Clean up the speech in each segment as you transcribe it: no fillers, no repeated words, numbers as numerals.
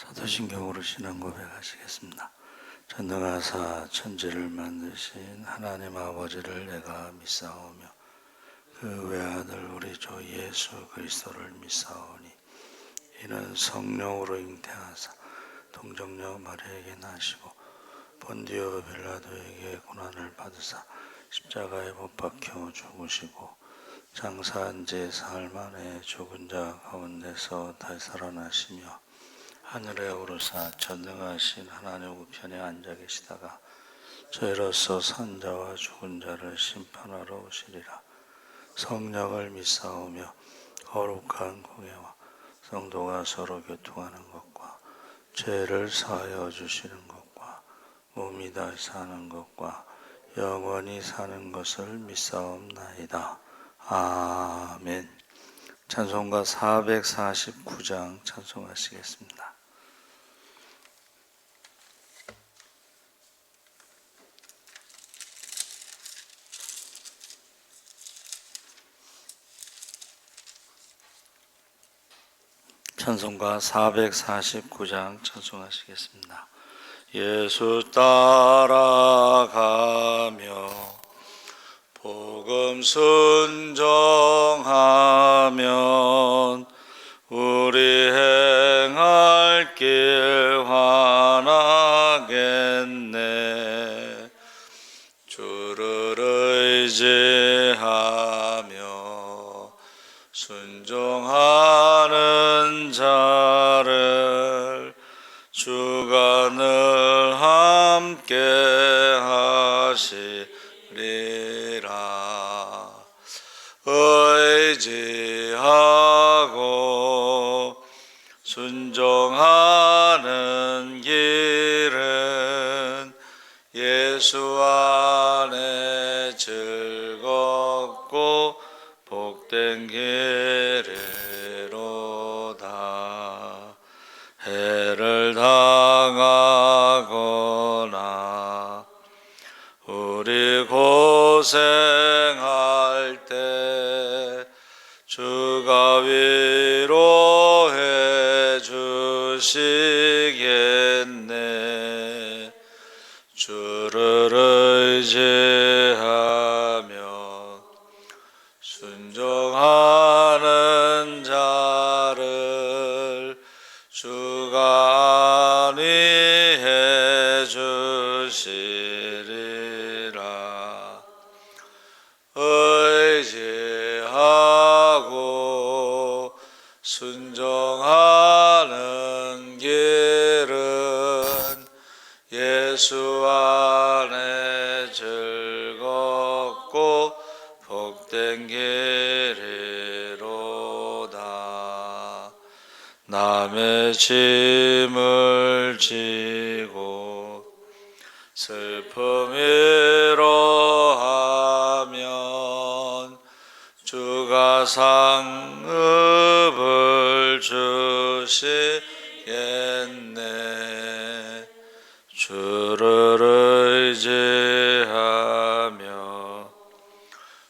사도신경으로 신앙 고백하시겠습니다. 전능하사 천지를 만드신 하나님 아버지를 내가 믿사오며 그 외아들 우리 주 예수 그리스도를 믿사오니 이는 성령으로 잉태하사 동정녀 마리아에게 나시고 본디오 빌라도에게 고난을 받으사 십자가에 못 박혀 죽으시고 장사한 지 사흘 만에 죽은 자 가운데서 다시 살아나시며 하늘에 오르사 전능하신 하나님 우편에 앉아 계시다가 저희로서 산 자와 죽은 자를 심판하러 오시리라. 성령을 믿사오며 거룩한 공예와 성도가 서로 교통하는 것과 죄를 사하여 주시는 것과 몸이 다시 사는 것과 영원히 사는 것을 믿사옵나이다. 아멘. 찬송가 449장 찬송하시겠습니다. 찬송가 449장 찬송하시겠습니다. 예수 따라가며 복음 순종하면 우리 행할 길 환하겠네. 주를 의지하며 순종하는 자를 주가 늘 함께 하시리라. 의지하고 순종하는 길은 예수 안에 즐겁고 복된 길이로다. 해를 당하거나 우리 고생할 때 주가 위로해 주시겠네. 주를 의지하며 순종하는 자를 주가 안위해 주시리라. 의지하고 순종하는 길은 예수 안에 즐겁고 복된 길이로다. 남의 짐을 지고 슬픔 위로하면 주가 상급을 주시겠네. 주를 의지하며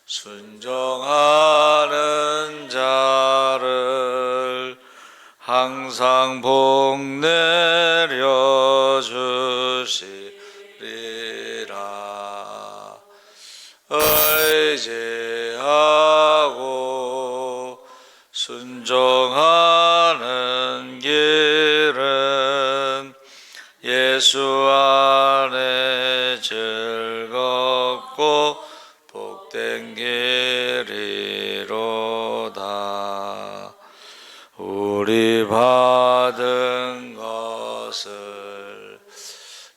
순종하는 자를 항상 복 내려 주시리라. 의지하고 순종하는 길은 예수 안에 즐겁고 복된 길이로다. 우리 받은 것을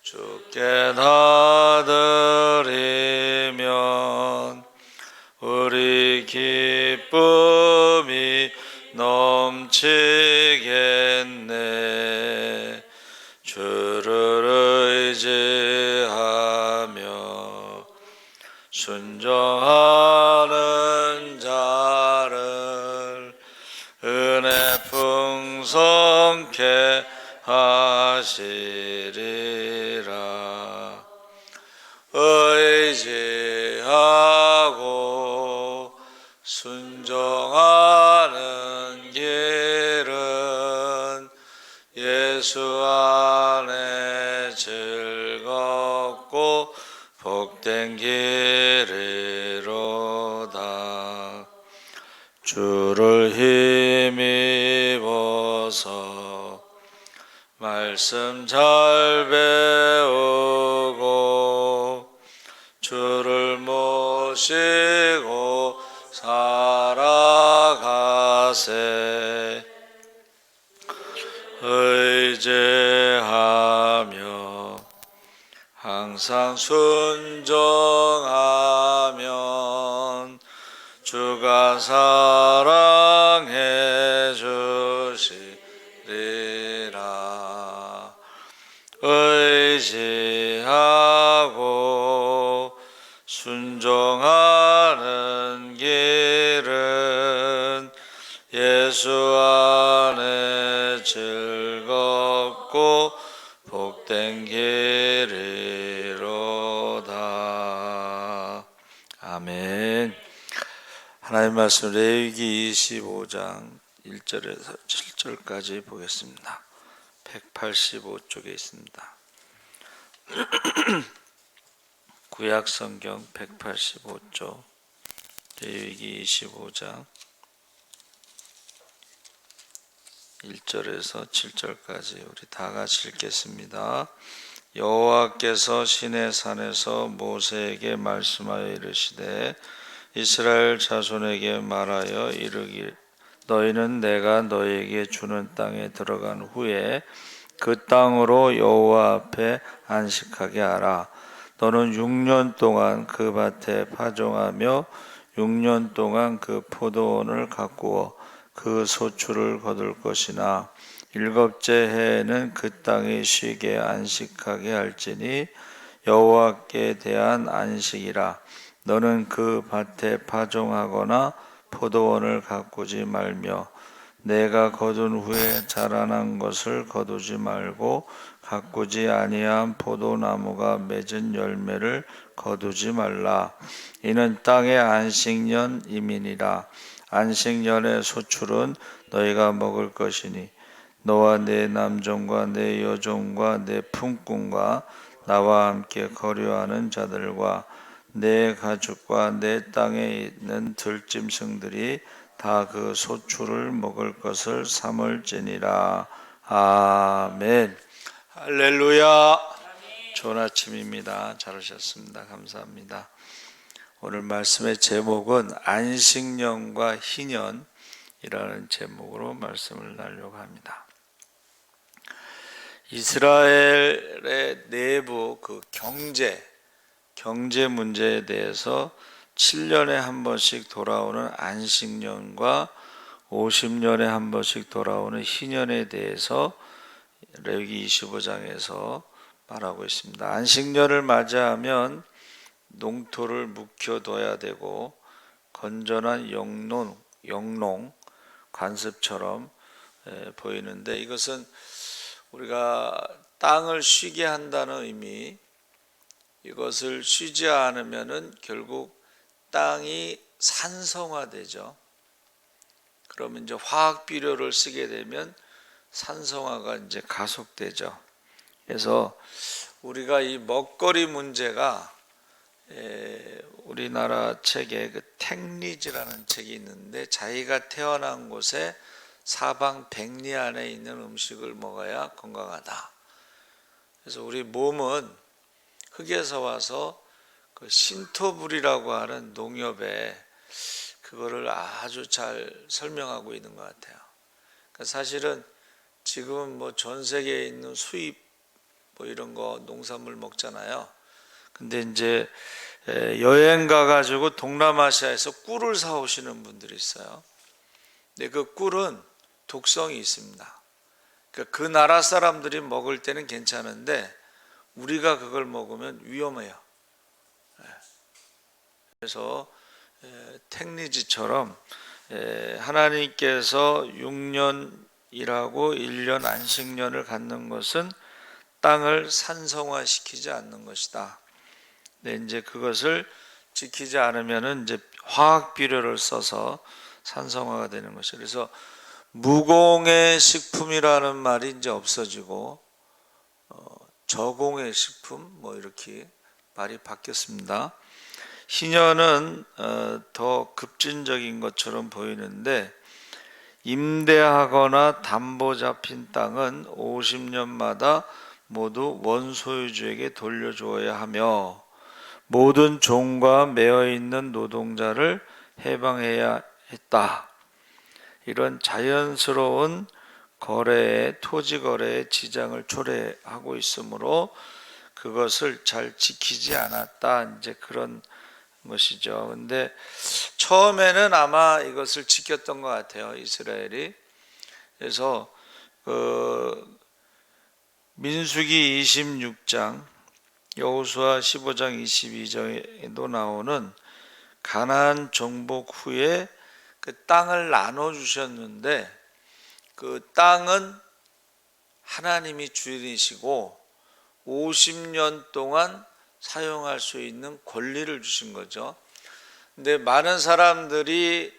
주께 다 드리면 우리 기쁨이 넘치겠네. 주를 의지하며 순종하는 자를 은혜 풍성케 하시리라. 의지하고 순종하는 길은 예수 길이로다. 주를 힘입어서 말씀 잘 배우고 주를 모시고 살아가세. 의지하며 항상 순종하면 주가 사랑해 주시리라. 의지하고 순종하는 길은 예수 안에 즐겁고 복된 길이로다. 아멘. 하나님의 말씀 레위기 25장 1절에서 7절까지 보겠습니다. 185쪽에 있습니다. 구약성경 185쪽 레위기 25장 1절에서 7절까지 우리 다 같이 읽겠습니다. 여호와께서 시내산에서 모세에게 말씀하여 이르시되 이스라엘 자손에게 말하여 이르기를 너희는 내가 너희에게 주는 땅에 들어간 후에 그 땅으로 여호와 앞에 안식하게 하라. 너는 6년 동안 그 밭에 파종하며 6년 동안 그 포도원을 가꾸어 그 소출을 거둘 것이나 7째 해에는 그 땅이 쉬게 안식하게 할지니 여호와께 대한 안식이라. 너는 그 밭에 파종하거나 포도원을 가꾸지 말며 내가 거둔 후에 자라난 것을 거두지 말고 가꾸지 아니한 포도나무가 맺은 열매를 거두지 말라. 이는 땅의 안식년임이니라. 안식년의 소출은 너희가 먹을 것이니 너와 내 남종과 내 여종과 내 품꾼과 나와 함께 거류하는 자들과 내 가축과 내 땅에 있는 들짐승들이 다 그 소출을 먹을 것을 삼을지니라. 아멘. 할렐루야. 좋은 아침입니다. 잘 오셨습니다. 감사합니다. 오늘 말씀의 제목은 안식년과 희년이라는 제목으로 말씀을 나누려고 합니다. 이스라엘의 내부 그 경제 문제에 대해서 7년에 한 번씩 돌아오는 안식년과 50년에 한 번씩 돌아오는 희년에 대해서 레위기 25장에서 말하고 있습니다. 안식년을 맞이하면 농토를 묵혀둬야 되고 건전한 영농 관습처럼 보이는데 이것은 우리가 땅을 쉬게 한다는 의미, 이것을 쉬지 않으면은 결국 땅이 산성화되죠. 그러면 이제 화학 비료를 쓰게 되면 산성화가 이제 가속되죠. 그래서 우리가 이 먹거리 문제가 우리나라 책에 그 택리지라는 책이 있는데 자기가 태어난 곳에 사방 100리 안에 있는 음식을 먹어야 건강하다. 그래서 우리 몸은 흙에서 와서 그 신토불이라고 하는 농협에 그거를 아주 잘 설명하고 있는 것 같아요. 그러니까 사실은 지금은 뭐 전 세계에 있는 수입 뭐 이런 거 농산물 먹잖아요. 근데 이제 여행 가가지고 동남아시아에서 꿀을 사오시는 분들이 있어요. 근데 그 꿀은 독성이 있습니다. 그러니까 그 나라 사람들이 먹을 때는 괜찮은데 우리가 그걸 먹으면 위험해요. 그래서 택리지처럼 하나님께서 6년 일하고 1년 안식년을 갖는 것은 땅을 산성화시키지 않는 것이다. 근데 이제 그것을 지키지 않으면은 이제 화학 비료를 써서 산성화가 되는 것이죠. 그래서 무공해 식품이라는 말이 이제 없어지고 저공해 식품 뭐 이렇게 말이 바뀌었습니다. 희년은 더 급진적인 것처럼 보이는데 임대하거나 담보 잡힌 땅은 50년마다 모두 원소유주에게 돌려주어야 하며 모든 종과 매여 있는 노동자를 해방해야 했다. 이런 자연스러운 거래에 토지 거래에 지장을 초래하고 있으므로 그것을 잘 지키지 않았다. 이제 그런 것이죠. 근데 처음에는 아마 이것을 지켰던 것 같아요, 이스라엘이. 그래서 민수기 26장, 여호수아 15장 22절에도 나오는 가나안 정복 후에 그 땅을 나눠 주셨는데 그 땅은 하나님이 주인이시고 50년 동안 사용할 수 있는 권리를 주신 거죠. 근데 많은 사람들이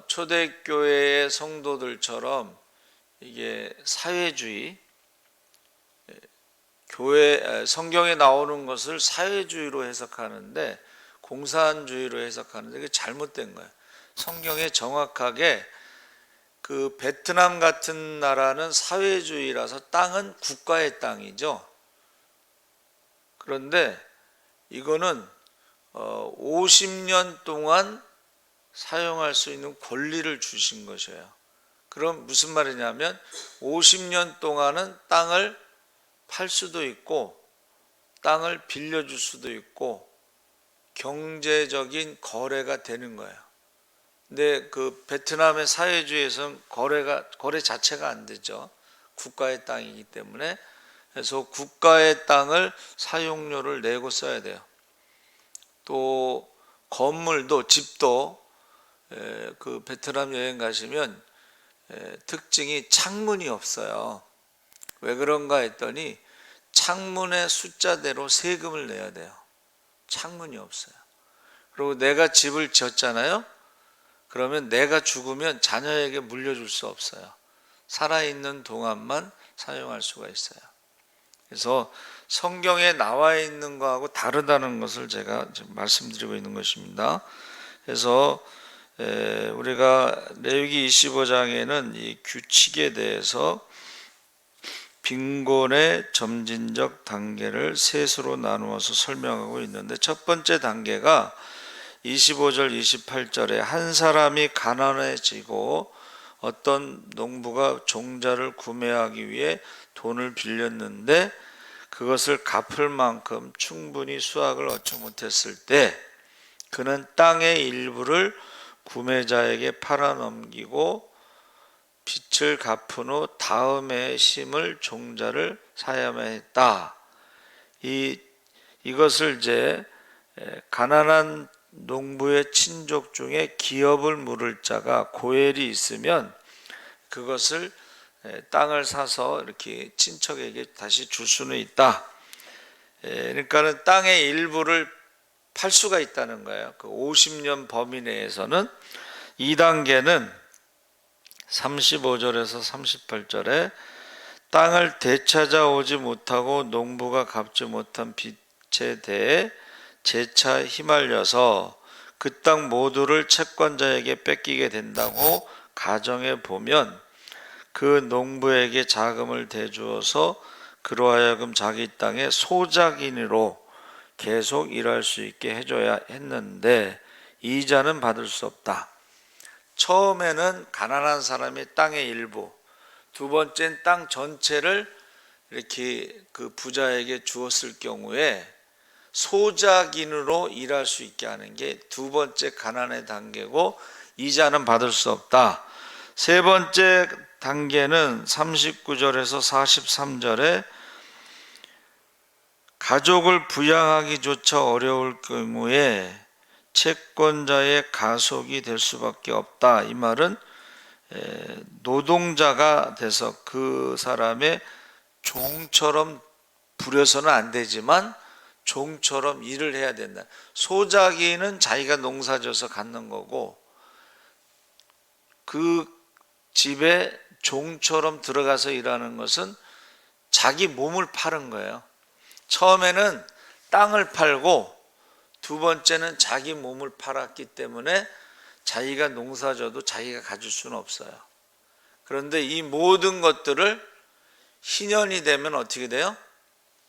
초대교회의 성도들처럼 이게 사회주의, 교회 성경에 나오는 것을 사회주의로 해석하는데 공산주의로 해석하는데 그게 잘못된 거예요. 성경에 정확하게 그 베트남 같은 나라는 사회주의라서 땅은 국가의 땅이죠. 그런데 이거는 50년 동안 사용할 수 있는 권리를 주신 것이에요. 그럼 무슨 말이냐면 50년 동안은 땅을 팔 수도 있고 땅을 빌려줄 수도 있고 경제적인 거래가 되는 거예요. 근데 그 베트남의 사회주의에서는 거래 자체가 안 되죠. 국가의 땅이기 때문에. 그래서 국가의 땅을 사용료를 내고 써야 돼요. 또 건물도 집도 그 베트남 여행 가시면 특징이 창문이 없어요. 왜 그런가 했더니 창문의 숫자대로 세금을 내야 돼요. 창문이 없어요. 그리고 내가 집을 지었잖아요. 그러면 내가 죽으면 자녀에게 물려줄 수 없어요. 살아있는 동안만 사용할 수가 있어요. 그래서 성경에 나와 있는 거하고 다르다는 것을 제가 지금 말씀드리고 있는 것입니다. 그래서 우리가 레위기 25장에는 이 규칙에 대해서 빈곤의 점진적 단계를 셋으로 나누어서 설명하고 있는데 첫 번째 단계가 25절 28절에 한 사람이 가난해지고 어떤 농부가 종자를 구매하기 위해 돈을 빌렸는데 그것을 갚을 만큼 충분히 수확을 얻지 못했을 때 그는 땅의 일부를 구매자에게 팔아넘기고 빚을 갚은 후 다음 해에 심을 종자를 사야만 했다. 이것을 이제 가난한 농부의 친족 중에 기업을 물을 자가 고엘이 있으면 그것을 땅을 사서 이렇게 친척에게 다시 줄 수는 있다. 그러니까는 땅의 일부를 팔 수가 있다는 거예요. 그 50년 범위 내에서는. 2단계는 35절에서 38절에 땅을 되찾아오지 못하고 농부가 갚지 못한 빚에 대해 재차 휘말려서 그 땅 모두를 채권자에게 뺏기게 된다고 가정해 보면 그 농부에게 자금을 대주어서 그로 하여금 자기 땅의 소작인으로 계속 일할 수 있게 해줘야 했는데 이자는 받을 수 없다. 처음에는 가난한 사람이 땅의 일부, 두 번째는 땅 전체를 이렇게 그 부자에게 주었을 경우에 소작인으로 일할 수 있게 하는 게 두 번째 가난의 단계고 이자는 받을 수 없다. 세 번째 단계는 39절에서 43절에 가족을 부양하기조차 어려울 경우에 채권자의 가속이 될 수밖에 없다. 이 말은 노동자가 돼서 그 사람의 종처럼 부려서는 안 되지만 종처럼 일을 해야 된다. 소작이는 자기가 농사져서 갖는 거고 그 집에 종처럼 들어가서 일하는 것은 자기 몸을 파는 거예요. 처음에는 땅을 팔고 두 번째는 자기 몸을 팔았기 때문에 자기가 농사져도 자기가 가질 수는 없어요. 그런데 이 모든 것들을 희년이 되면 어떻게 돼요?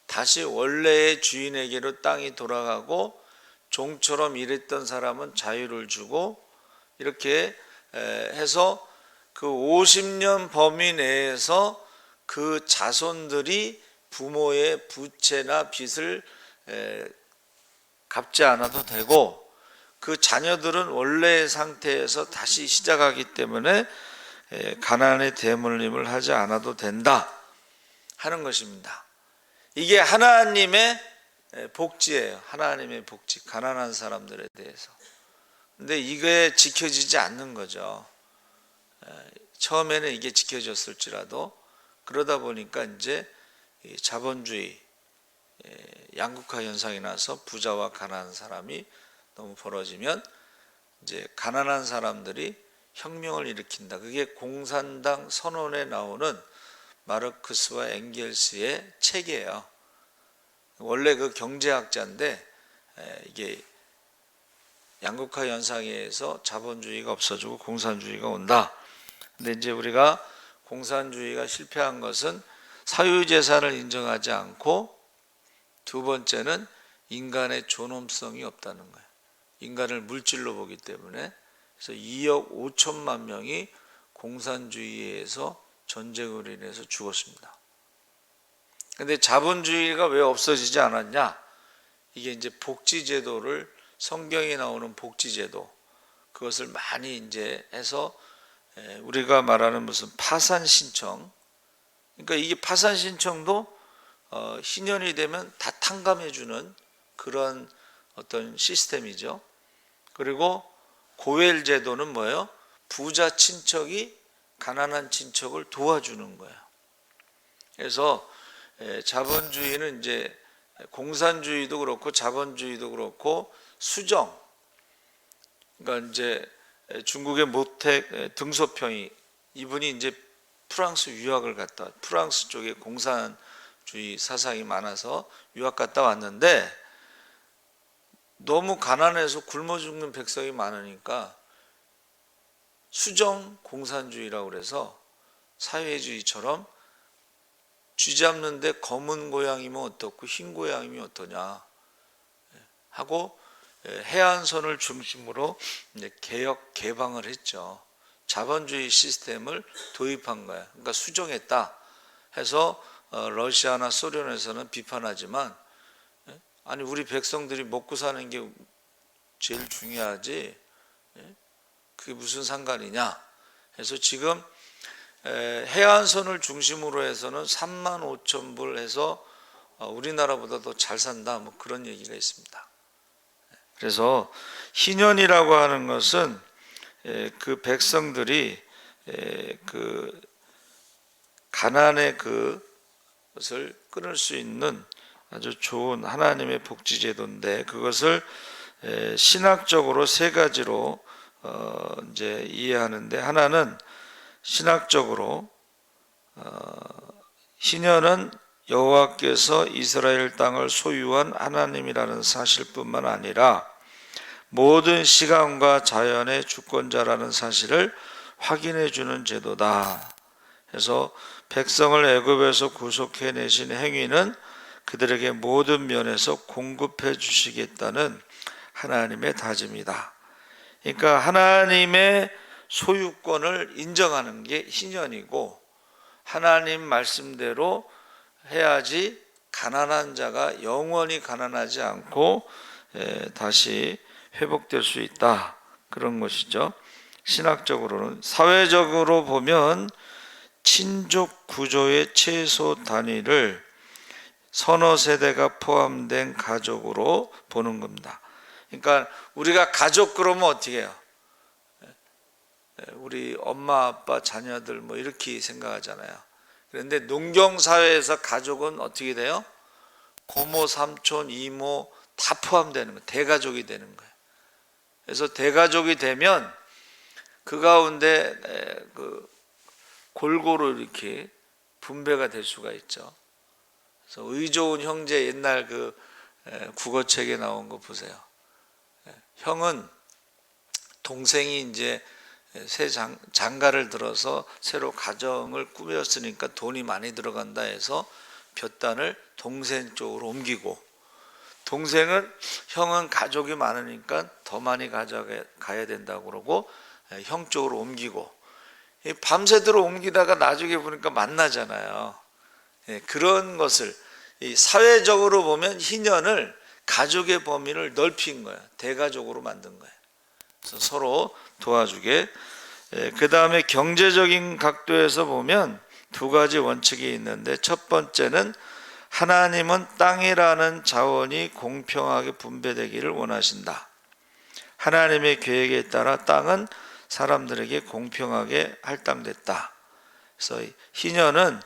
다시 원래의 주인에게로 땅이 돌아가고 종처럼 일했던 사람은 자유를 주고 이렇게 해서 그 50년 범위 내에서 그 자손들이 부모의 부채나 빚을 갚지 않아도 되고 그 자녀들은 원래의 상태에서 다시 시작하기 때문에 가난의 대물림을 하지 않아도 된다 하는 것입니다. 이게 하나님의 복지예요. 하나님의 복지, 가난한 사람들에 대해서. 근데 이게 지켜지지 않는 거죠. 처음에는 이게 지켜졌을지라도 그러다 보니까 이제 자본주의 양극화 현상이 나서 부자와 가난한 사람이 너무 벌어지면 이제 가난한 사람들이 혁명을 일으킨다. 그게 공산당 선언에 나오는 마르크스와 엥겔스의 책이에요. 원래 그 경제학자인데 이게 양극화 현상에 의해서 자본주의가 없어지고 공산주의가 온다. 근데 이제 우리가 공산주의가 실패한 것은 사유재산을 인정하지 않고 두 번째는 인간의 존엄성이 없다는 거예요. 인간을 물질로 보기 때문에. 그래서 2억 5천만 명이 공산주의에 의해서 전쟁으로 인해서 죽었습니다. 근데 자본주의가 왜 없어지지 않았냐? 이게 이제 복지제도를 성경에 나오는 복지제도 그것을 많이 이제 해서 우리가 말하는 무슨 파산 신청, 그러니까 이게 파산 신청도 희년이 되면 다 탕감해 주는 그런 어떤 시스템이죠. 그리고 고웰 제도는 뭐예요? 부자 친척이 가난한 친척을 도와주는 거예요. 그래서 자본주의는 이제 공산주의도 그렇고 자본주의도 그렇고 수정, 그러니까 이제 중국의 모택 등소평이 이분이 이제 프랑스 유학을 갔다, 프랑스 쪽에 공산주의 사상이 많아서 유학 갔다 왔는데 너무 가난해서 굶어 죽는 백성이 많으니까 수정 공산주의라고 그래서 사회주의처럼 쥐 잡는데 검은 고양이면 어떻고 흰 고양이면 어떠냐 하고 해안선을 중심으로 이제 개혁 개방을 했죠. 자본주의 시스템을 도입한 거야. 그러니까 수정했다 해서 러시아나 소련에서는 비판하지만 아니 우리 백성들이 먹고 사는 게 제일 중요하지 그게 무슨 상관이냐 해서 지금 해안선을 중심으로 해서는 3만 5천 불 해서 우리나라보다 더 잘 산다 뭐 그런 얘기가 있습니다. 그래서 희년이라고 하는 것은 그 백성들이 그 가난의 그것을 끊을 수 있는 아주 좋은 하나님의 복지제도인데 그것을 신학적으로 세 가지로 이제 이해하는데 하나는 신학적으로 희년은 여호와께서 이스라엘 땅을 소유한 하나님이라는 사실뿐만 아니라 모든 시간과 자연의 주권자라는 사실을 확인해 주는 제도다. 그래서 백성을 애굽에서 구속해내신 행위는 그들에게 모든 면에서 공급해 주시겠다는 하나님의 다짐이다. 그러니까 하나님의 소유권을 인정하는 게 희년이고 하나님 말씀대로 해야지 가난한 자가 영원히 가난하지 않고 다시 회복될 수 있다. 그런 것이죠. 신학적으로는. 사회적으로 보면 친족 구조의 최소 단위를 서너 세대가 포함된 가족으로 보는 겁니다. 그러니까 우리가 가족 그러면 어떻게 해요? 우리 엄마, 아빠, 자녀들 뭐 이렇게 생각하잖아요. 그런데 농경사회에서 가족은 어떻게 돼요? 고모, 삼촌, 이모 다 포함되는 거예요. 대가족이 되는 거예요. 그래서 대가족이 되면 그 가운데 그 골고루 이렇게 분배가 될 수가 있죠. 그래서 의 좋은 형제 옛날 그 국어책에 나온 거 보세요. 형은 동생이 이제 새 장가를 들어서 새로 가정을 꾸몄으니까 돈이 많이 들어간다 해서 볕단을 동생 쪽으로 옮기고, 동생은 형은 가족이 많으니까 더 많이 가져가야 된다고 그러고 형 쪽으로 옮기고, 밤새도록 옮기다가 나중에 보니까 만나잖아요. 그런 것을 사회적으로 보면 희년을 가족의 범위를 넓힌 거야. 대가족으로 만든 거야. 그래서 서로 도와주게. 그 다음에 경제적인 각도에서 보면 두 가지 원칙이 있는데, 첫 번째는 하나님은 땅이라는 자원이 공평하게 분배되기를 원하신다. 하나님의 계획에 따라 땅은 사람들에게 공평하게 할당됐다. 그래서 희년은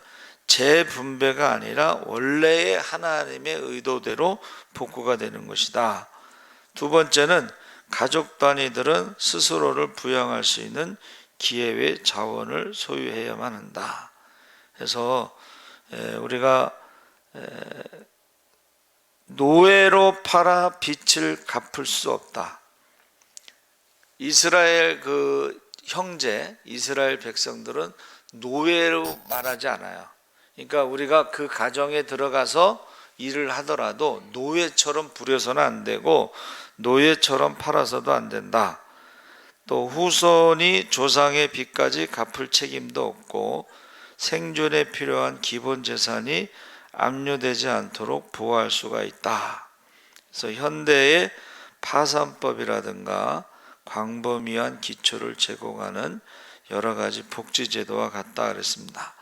재분배가 아니라 원래의 하나님의 의도대로 복구가 되는 것이다. 두 번째는 가족 단위들은 스스로를 부양할 수 있는 기회의 자원을 소유해야만 한다. 그래서 우리가 노예로 팔아 빚을 갚을 수 없다. 이스라엘 그 형제, 이스라엘 백성들은 노예로 말하지 않아요. 그러니까 우리가 그 가정에 들어가서 일을 하더라도 노예처럼 부려서는 안 되고 노예처럼 팔아서도 안 된다. 또 후손이 조상의 빚까지 갚을 책임도 없고 생존에 필요한 기본 재산이 압류되지 않도록 보호할 수가 있다. 그래서 현대의 파산법이라든가 광범위한 기초를 제공하는 여러 가지 복지제도와 같다 그랬습니다.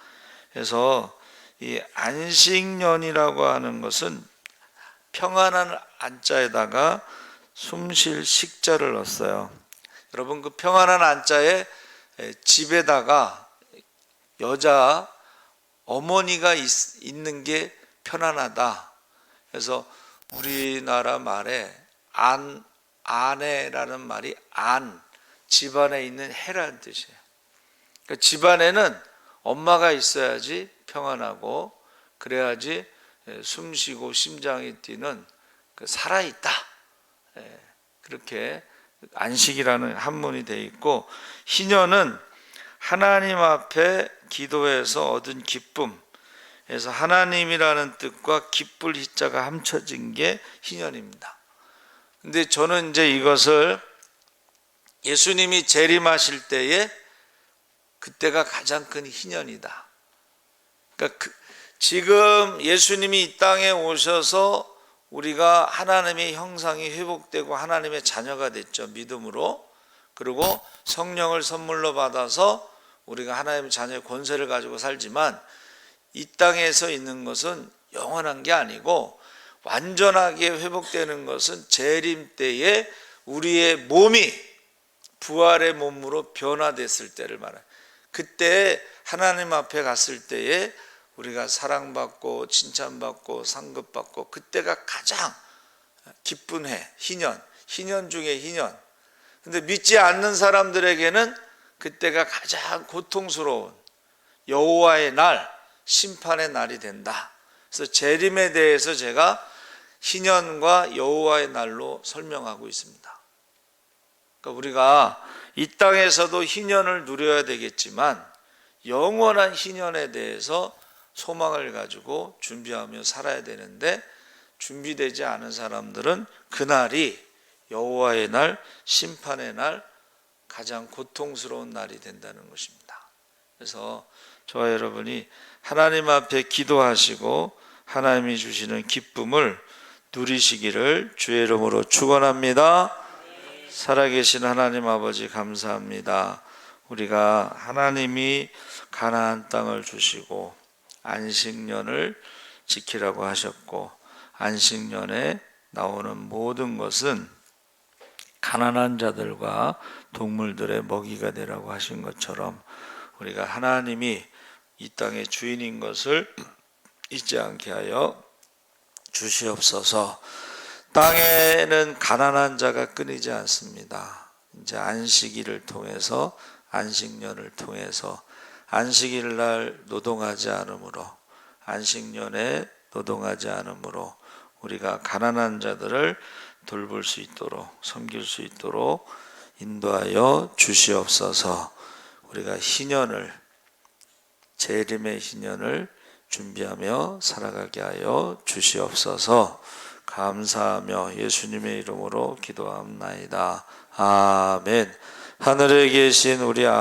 그래서 이 안식년이라고 하는 것은 평안한 안자에다가 숨쉴 식자를 넣었어요. 여러분, 그 평안한 안자에 집에다가 여자 어머니가 있는 게 편안하다. 그래서 우리나라 말에 아내라는 말이 집안에 있는 해라는 뜻이에요. 그러니까 집안에는 엄마가 있어야지 평안하고, 그래야지 숨쉬고 심장이 뛰는 살아있다. 그렇게 안식이라는 한문이 되어 있고, 희년은 하나님 앞에 기도해서 얻은 기쁨, 그래서 하나님이라는 뜻과 기쁠 희자가 합쳐진 게 희년입니다. 근데 저는 이제 이것을 예수님이 재림하실 때에 그때가 가장 큰 희년이다. 그러니까 지금 예수님이 이 땅에 오셔서 우리가 하나님의 형상이 회복되고 하나님의 자녀가 됐죠. 믿음으로. 그리고 성령을 선물로 받아서 우리가 하나님의 자녀의 권세를 가지고 살지만, 이 땅에서 있는 것은 영원한 게 아니고 완전하게 회복되는 것은 재림 때에 우리의 몸이 부활의 몸으로 변화됐을 때를 말해요. 그때 하나님 앞에 갔을 때에 우리가 사랑받고 칭찬받고 상급받고, 그때가 가장 기쁜 해, 희년 중에 희년. 근데 믿지 않는 사람들에게는 그때가 가장 고통스러운 여호와의 날, 심판의 날이 된다. 그래서 재림에 대해서 제가 희년과 여호와의 날로 설명하고 있습니다. 그러니까 우리가 이 땅에서도 희년을 누려야 되겠지만 영원한 희년에 대해서 소망을 가지고 준비하며 살아야 되는데, 준비되지 않은 사람들은 그날이 여호와의 날, 심판의 날, 가장 고통스러운 날이 된다는 것입니다. 그래서 저와 여러분이 하나님 앞에 기도하시고 하나님이 주시는 기쁨을 누리시기를 주의 이름으로 축원합니다. 살아계신 하나님 아버지, 감사합니다. 우리가 하나님이 가나안 땅을 주시고 안식년을 지키라고 하셨고, 안식년에 나오는 모든 것은 가난한 자들과 동물들의 먹이가 되라고 하신 것처럼, 우리가 하나님이 이 땅의 주인인 것을 잊지 않게 하여 주시옵소서. 땅에는 가난한 자가 끊이지 않습니다. 이제 안식일을 통해서, 안식년을 통해서, 안식일 날 노동하지 않으므로, 안식년에 노동하지 않으므로 우리가 가난한 자들을 돌볼 수 있도록 섬길 수 있도록 인도하여 주시옵소서. 우리가 희년을 재림의 희년을 준비하며 살아가게 하여 주시옵소서. 감사하며 예수님의 이름으로 기도합나이다. 아멘. 하늘에 계신 우리 아버지